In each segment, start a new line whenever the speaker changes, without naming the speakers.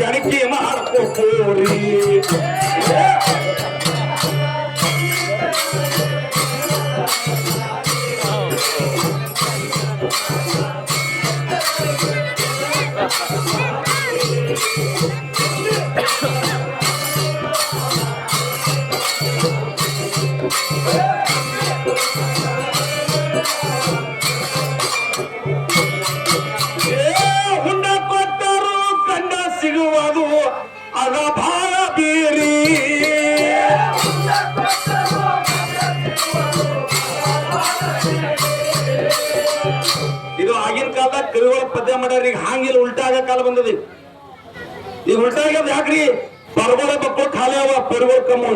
ಎಣಕಿ ಮಾಡ್ಕೋರಿ ಹುಂಡ ಕೊಟ್ಟರು ಗಂಡ ಸಿಗುವುದು ಅದ ಭಾಳ ಬೀರಿ ಇದು ಆಗಿನ ಕಾಲದಾಗ ಕವಿಗಳು ಪದ್ಯ ಮಾಡ್ಯಾರ. ಈಗ ಹಾಂಗಿಲ್ಲ, ಉಲ್ಟಾ ಆಗ ಕಾಲ ಬಂದದ. ಈಗ ಉಲ್ಟಾ ಆಗ್ಯದ ಯಾಕ್ರಿ? ಪರ್ಗೋಳ ಮಕ್ಕಳು ಖಾಲಿ ಅವ, ಪರ್ಗೋಳ ಕಮ್ಮು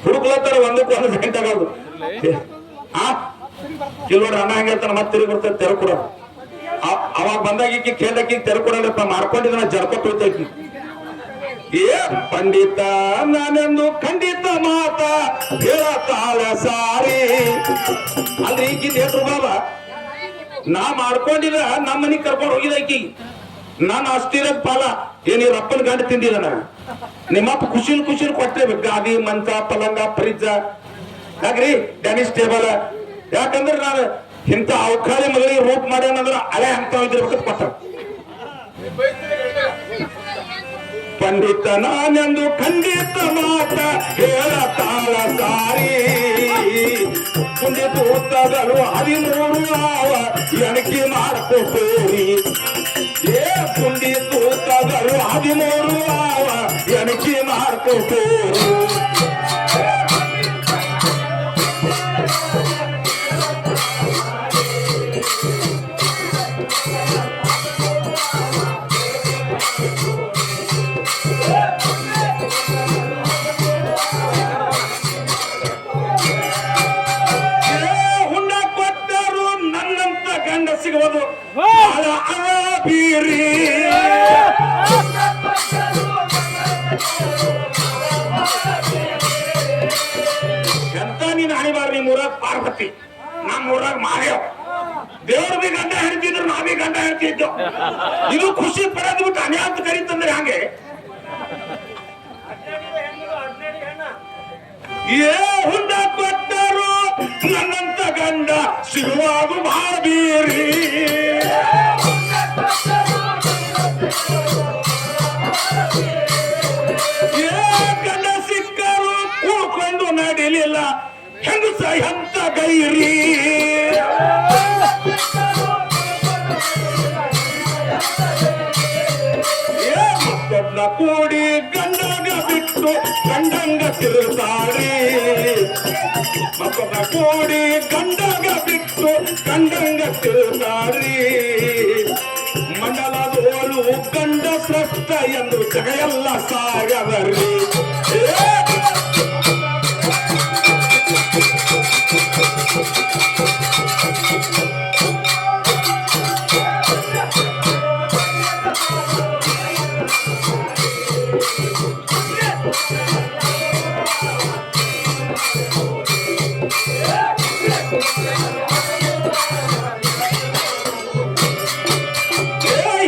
ಹುಡುಕ್ಲತ್ತಾರ ಒಂದಕ್ಕೆ ಒಂದು ಗಂಟೆ ಆಗೋದು. ಕಿಲೋಡ್ರ ಅನ್ನ ಹಂಗಿರ್ತಾನ ಮತ್ತೆ ತಿರುಗಿ ಬರ್ತದೆ ತೆರ ಕೊಡ. ಅವಾಗ ಬಂದಾಗ ಕೇಳಕ್ಕೆ ತೆರ ಕೊಡಲ್ಲಪ್ಪ ಮಾಡ್ಕೊಂಡಿದ್ರೆ ಜರ್ಕೊಟ್ ಹೋಗ್ತೈತಿ. ಏ ಪಂಡಿತ ನಾನೆಂದು ಖಂಡಿತ ಮಾತ ಹೇಳತಾಳ ಸಾರಿ ಅಂದ್ರೆ ಈಗಿನ ನೇತ್ರ ಬಾಬಾ ನಾ ಮಾಡ್ಕೊಂಡಿದ್ರ ನಮ್ಮ ಮನಿಗ್ ಕರ್ಕೊಂಡು ಹೋಗಿದೈಕಿ. ನಾನು ಅಷ್ಟಿರ ಫಲ ಏನಿ ರಪ್ಪನ ಗಂಡ ತಿಂದಿದ ನಾನು. ನಿಮ್ಮಪ್ಪ ಖುಷಿಲ್ ಕೊಟ್ಟೆ ಗಾದಿ ಮಂಚ ಪಲಂಗ ಫ್ರಿಜ್ ಯಾಕ್ರಿ ಟೆನಿಸ್ ಟೇಬಲ್. ಯಾಕಂದ್ರೆ ನಾನು ಇಂಥ ಅವಕಾರಿ ಮಗಳಿಗೆ ರೂಪ ಮಾಡ್ಯಾನಂದ್ರ ಅಲೆ ಅಂತ ಇದ್ದಿರ್ಬೇಕಂತ ಕೊಟ್ಟ. ಪಂಡಿತ ನಾನೆಂದು ಖಂಡಿತ ಮಾತ ಹೇಳತಾಳ ಸಾರಿ ಪುಂಡಿತ ಉತ್ತಗಳು 13 ಆವ ಎಣಕಿ ಮಾಡ್ಕೋರಿ. ಏ ಪುಂಡಿತ ಉತ್ತಗಳು 13 ಆವ ಎಣಕಿ ಮಾಡ್ಕೋರಿ. ಸಿಗುವುದು ಬೀರಿ ಎಂತ ನೀನ್ ಹಣಿಬಾರ. ನಿಮ್ ಊರಾಗ ಪಾರ್ವತಿ, ನಮ್ಮ ಊರಾಗ ಮಾದೇವ್. ದೇವ್ರ ಬಿ ಗಂಡ ಹೇಳ್ತಿದ್ರು, ನಾವೇ ಗಂಡ ಹೇಳ್ತಿದ್ದೋ. ಇದು ಖುಷಿ ಪಡೋದು ಬಿಟ್ಟು ಅನ್ಯಾಂತ ಕರೀತಂದ್ರೆ ಹಂಗೆ. ಏ ಹುಂಡ ಕೊಟ್ಟರು ನನ್ನಂತ ಗಂಡ ಸಿಗುವಾಗ ಬಹಳ ಬೀರಿ. ಏ ಗಂಡ ಸಿಕ್ಕರು ಕೂಡ್ಕೊಂಡು ನಡಿಲಿಲ್ಲ ಹೆಂಗಸ ಎಂತ ಗೈರಿ. ಏ ಮತ್ತೊಬ್ನ ಕೂಡಿ ಗಂಡಗ ಬಿಟ್ಟು ಗಂಡಂಗ ತಿರುತ್ತಾರಿ. ಮತ್ತೊಬ್ಬ ಕೂಡಿ ಗಂಡಗ ಬಿಟ್ಟು ಗಂಡಂಗ ತಿರುತ್ತಾರಿ. ಮಂಡಲದೋಳು ಗಂಡ ಶ್ರೇಷ್ಠ ಎಂದು ಜಗ ಎಲ್ಲ ಸಾಗವರಿ.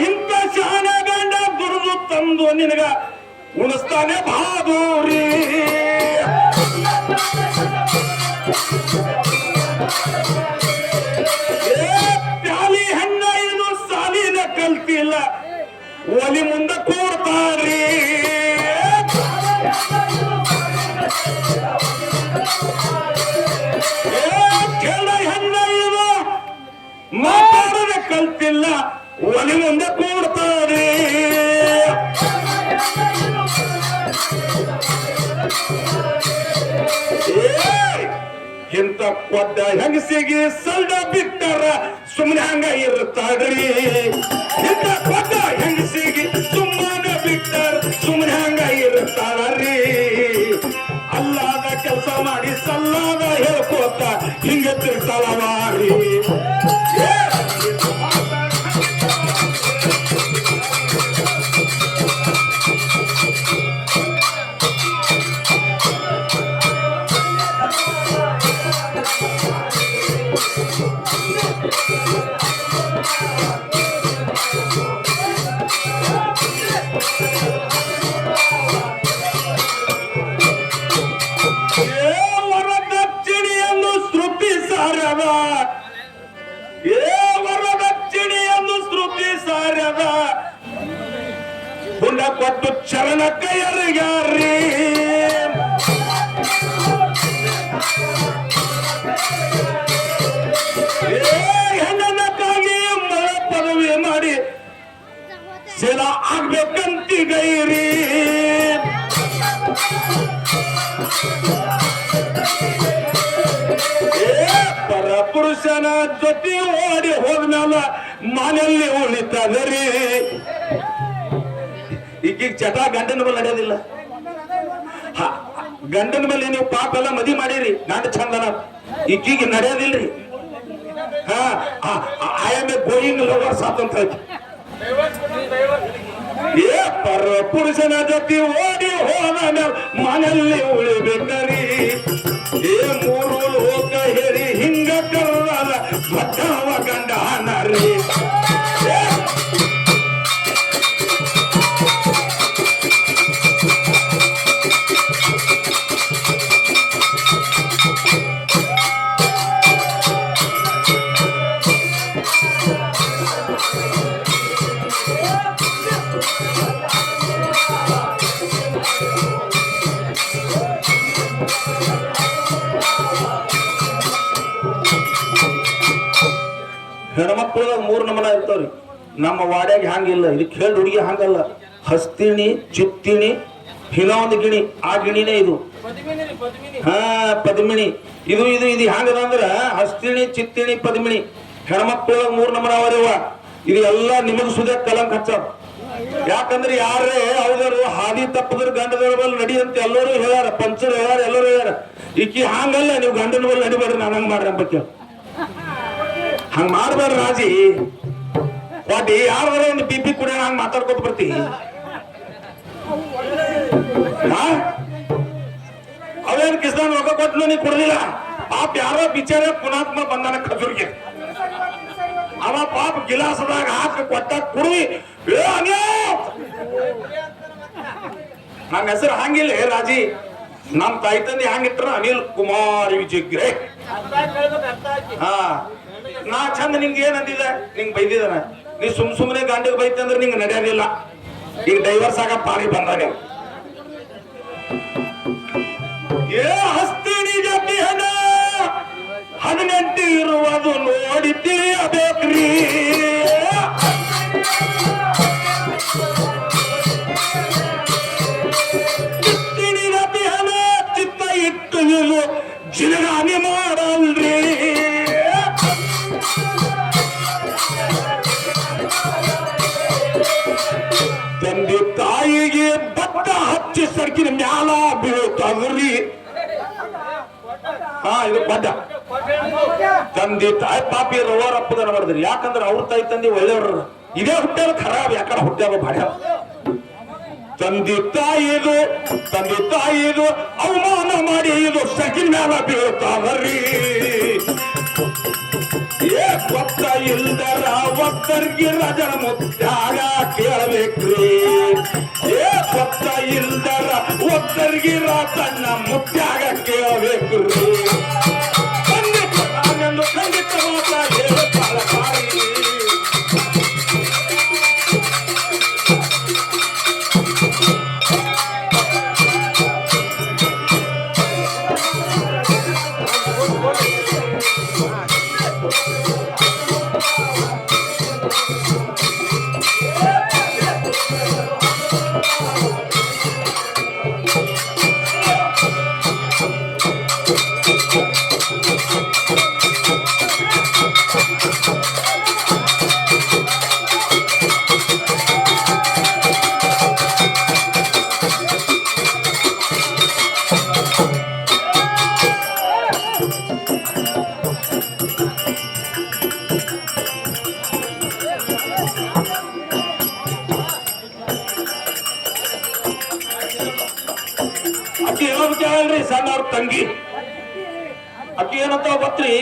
ಇಂಥ ಶಾನ ಗಂಡ ದುಡಿದು ತಂದು ನಿನಗ ಉಣಿಸ್ತಾನೆ ಬಹಾದೂರಿ. ಪ್ಯಾಲಿ ಹೆಣ್ಣ ಇದು ಸಾಲಿನ ಕಲ್ತಿಲ್ಲ, ಒಲಿ ಮುಂದೆ ಕೂಡ್ತಾರಿ. ಕೆಳ ಹೆಣ್ಣ ಇದು ಮಾತಾಡದ ಕಲ್ತಿಲ್ಲ, ಒಲಿ ಮುಂದೆ ಕೂಡ್ತಾರೆ. ಇಂಥ ಕೊದ್ದ ಹೆಂಗಸಿಗೆ ಸಲ್ಡ ಬಿಟ್ಟರ ಸುಮ್ಮನೆ ಹಂಗ ಇರ್ತಾಡ್ರಿ. ಇಂಥ ಕೊದ್ದ ಹೆಂಗಸಿಗೆ ಸುಮ್ಮನೆ ಬಿಟ್ಟರ ಸುಮ್ಮನೆ ಹಂಗ ಇರ್ತಾಳ್ರಿ. ಅಲ್ಲಾದ ಕೆಲಸ ಮಾಡಿ ಸಲ್ಲಾದ ಹೇಳ್ಕೋತ ಹಿಂಗ ತಿರ್ತಾಳವಾರಿ. ವರದಕ್ಷಿಣೆಯನ್ನು ಶ್ರುತಿ ಸಾರ್ಯದ ವರದಕ್ಷಿಣೆಯನ್ನು ಶ್ರುತಿ ಸಾರ್ಯದ ಪುಣ್ಯ ಕೊಟ್ಟು ಚರಣ ಕೈಯರಿಗಾರಿ ಹೆಣ್ಣನಕ್ಕಾಗಿ ಮಳ ಪದವಿ ಮಾಡಿ ಶಿಲ ಆಗ್ಬೇಕಂತಿ ಗೈರಿ ಪರಪುರುಷನ ಜೊತೆ ಓಡಿ ಹೋದ್ಮೇಲ ಮನೆಯಲ್ಲಿ ಉಳಿತದರಿ ಈಗೀಗ ಚಟ ಗಂಡನ ಮೇಲೆ ನಡೆಯೋದಿಲ್ಲ ಗಂಡನ ಮೇಲೆ ನೀವು ಪಾಪ ಎಲ್ಲ ಮದಿ ಮಾಡಿರಿ ಗಂಡ ಚಂದನ ಈಗೀಗ ನಡೆಯೋದಿಲ್ರಿ I am a going lover ಸ್ವಾತಂತ್ರ್ಯ ಪರ ಪುರುಷನ ಜೊತೆ ಓಡಿ ಹೋದ ಮನೆಯಲ್ಲಿ ಉಳಿಬೇಕರಿ ಮೂರು ಲೋಕ ಹೇರಿ ಹಿಂಗ ಕರ್ರದ ಭಟ್ಟವ ಗಂಡ ನರಿ ಹೆಣ್ಮಕ್ಳು 3 ನಮನ ಇರ್ತಾವ್ರಿ ನಮ್ಮ ವಾಡ್ಯಾಗ ಹಂಗಿಲ್ಲ ಇದಕ್ಕೆ ಹೇಳಿ ಹುಡುಗಿ ಹಂಗಲ್ಲ ಹಸ್ತಿಣಿ ಚಿತ್ತಿಣಿ ಹಿನ ಒಂದು ಗಿಣಿ ಆ ಗಿಣಿನೇ ಇದು ಪದ್ಮಿಣಿ ಇದು ಇದು ಇದು ಹ್ಯಾಂಗದ ಅಂದ್ರ ಹಸ್ತಿಣಿ ಚಿತ್ತಿಣಿ ಪದ್ಮಿಣಿ ಹೆಣ್ಮಕ್ಳು 3 ನಮನ ಅವರಿವ ಇದು ಎಲ್ಲ ನಿಮಗ್ ಸುದ ಕಲಂಕ ಹಚ್ಚ ಯಾಕಂದ್ರೆ ಯಾರೇ ಅವ್ರು ಹಾದಿ ತಪ್ಪದ್ರ ಗಂಡದವ್ರ ಬಲ್ ನಡಿ ಅಂತ ಎಲ್ಲರೂ ಹೇಳ್ಯಾರ ಪಂಚರು ಹೇಳ್ಯಾರ ಎಲ್ಲರೂ ಹೇಳ್ಯಾರ ಈಕಿ ಹಂಗಲ್ಲ ನೀವು ಗಂಡನ ಬಲ್ ನಡಿಬೇಡ್ರಿ ನಾನು ಹಂಗ ಮಾಡ್ರಿ ಅಂತ ಹಂಗ ಮಾಡ್ಬೇಡ್ರಿ ರಾಜಿ ಒಟ್ಟಿ ಯಾರ ಒಂದು ಬಿಪಿ ಕೂಡ ಹಂಗ ಮಾತಾಡ್ಕೊತ ಬರ್ತಿ ಅವೇನ್ ಕಿಸ್ತಾನ್ ರೊಕ್ಕ ಕೊಟ್ಟು ನೀ ಕುಡ್ದಿಲ್ಲ ಪಾಪ ಯಾರೋ ಬಿಚಾರ ಪುನಾತ್ಮ ಬಂದಾನ ಖಜೂರ್ಗೆ ಅವ ಪಾಪ ಗಿಲಾಸದಾಗ ಹಾಕಿ ಕೊಟ್ಟ ಕುಡಿ ನನ್ನ ಹೆಸರು ಹಂಗಿಲ್ಲ ರಾಜಿ ನಮ್ ತಾಯಿ ತಂದೆ ಹಂಗಿಟ್ರ ಅನಿಲ್ ಕುಮಾರ್ ವಿಜಯಗ್ರೆ ನಾ ಚಂದ ನಿಂಗೆ ಏನ್ ಅಂದಿದ ನಿಂಗ್ ಬೈದಿದಾನ ನೀ ಸುಮ್ನೆ ಗಾಂಡಿಗೆ ಬೈತಂದ್ರೆ ನಿಂಗೆ ನಡೆಯೋದಿಲ್ಲ ಈಗ ಡೈವರ್ಸ್ ಆಗ ಪಾರಿ ಬಂದ ನೀವು ಹಸ್ತಿಣಿ ಜೊತೆ ಹಣ 18 ಇರುವುದು ನೋಡಿ ತಿಳಿಯಬೇಕ್ರಿ ಚಿತ್ತಿಣಿ ಜೊತೆ ಹಣ ಚಿತ್ತ ಇಟ್ಟು ಜಿಲಗಾನಿ ಮಾಡಲ್ರಿ ತಂದೆ ತಾಯಿಗೆ ಭತ್ತ ಹಚ್ಚಿ ಸರ್ಕಿನ ಮ್ಯಾಲ ಬೀಳ್ತದ್ರಿ ಇದು ಬಡ್ಡ ತಂದೆ ತಾಯಿ ಪಾಪಿ ರವರ್ ಅಪ್ಪದನ ಮಾಡಿದ್ರಿ ಯಾಕಂದ್ರೆ ಅವ್ರ ತಾಯಿ ತಂದೆ ಒಳ್ಳೆಯವ್ರ ಇದೇ ಹುಟ್ಟ್ಯಾರ ಖರಾಬ್ ಯಾಕಂದ್ರೆ ಹುಟ್ಟ್ಯಾಗ ಭಾಡ್ಯ ತಂದೆ ತಾಯಿದು ಅವಮಾನ ಮಾಡಿ ಇದು ಸಕಿನ ಮ್ಯಾಲ ಬೀಳ್ತಾವ್ರಿ ಗೊತ್ತ ಇಲ್ದರ ಒತ್ತರ್ಗಿ ರಜನ ಮುತ್ಯಾಗ ಕೇಳಬೇಕ್ರಿ ಗೊತ್ತ ಇಲ್ದರ ಒತ್ತರ್ಗಿ ರಾಜನ ಮುತ್ಯಾಗ ಕೇಳಬೇಕ್ರಿ ಖಂಡಿತ ಮಾತ್ರ ಹೇಳಬಾರದು ಅಕ್ಕಿ ಏನಂತ ಕೇಳಲ್ರಿ ಸಣ್ಣ ಅವ್ರ ತಂಗಿ ಅಕ್ಕಿ ಏನಂತ ಗೊತ್ತ್ರಿ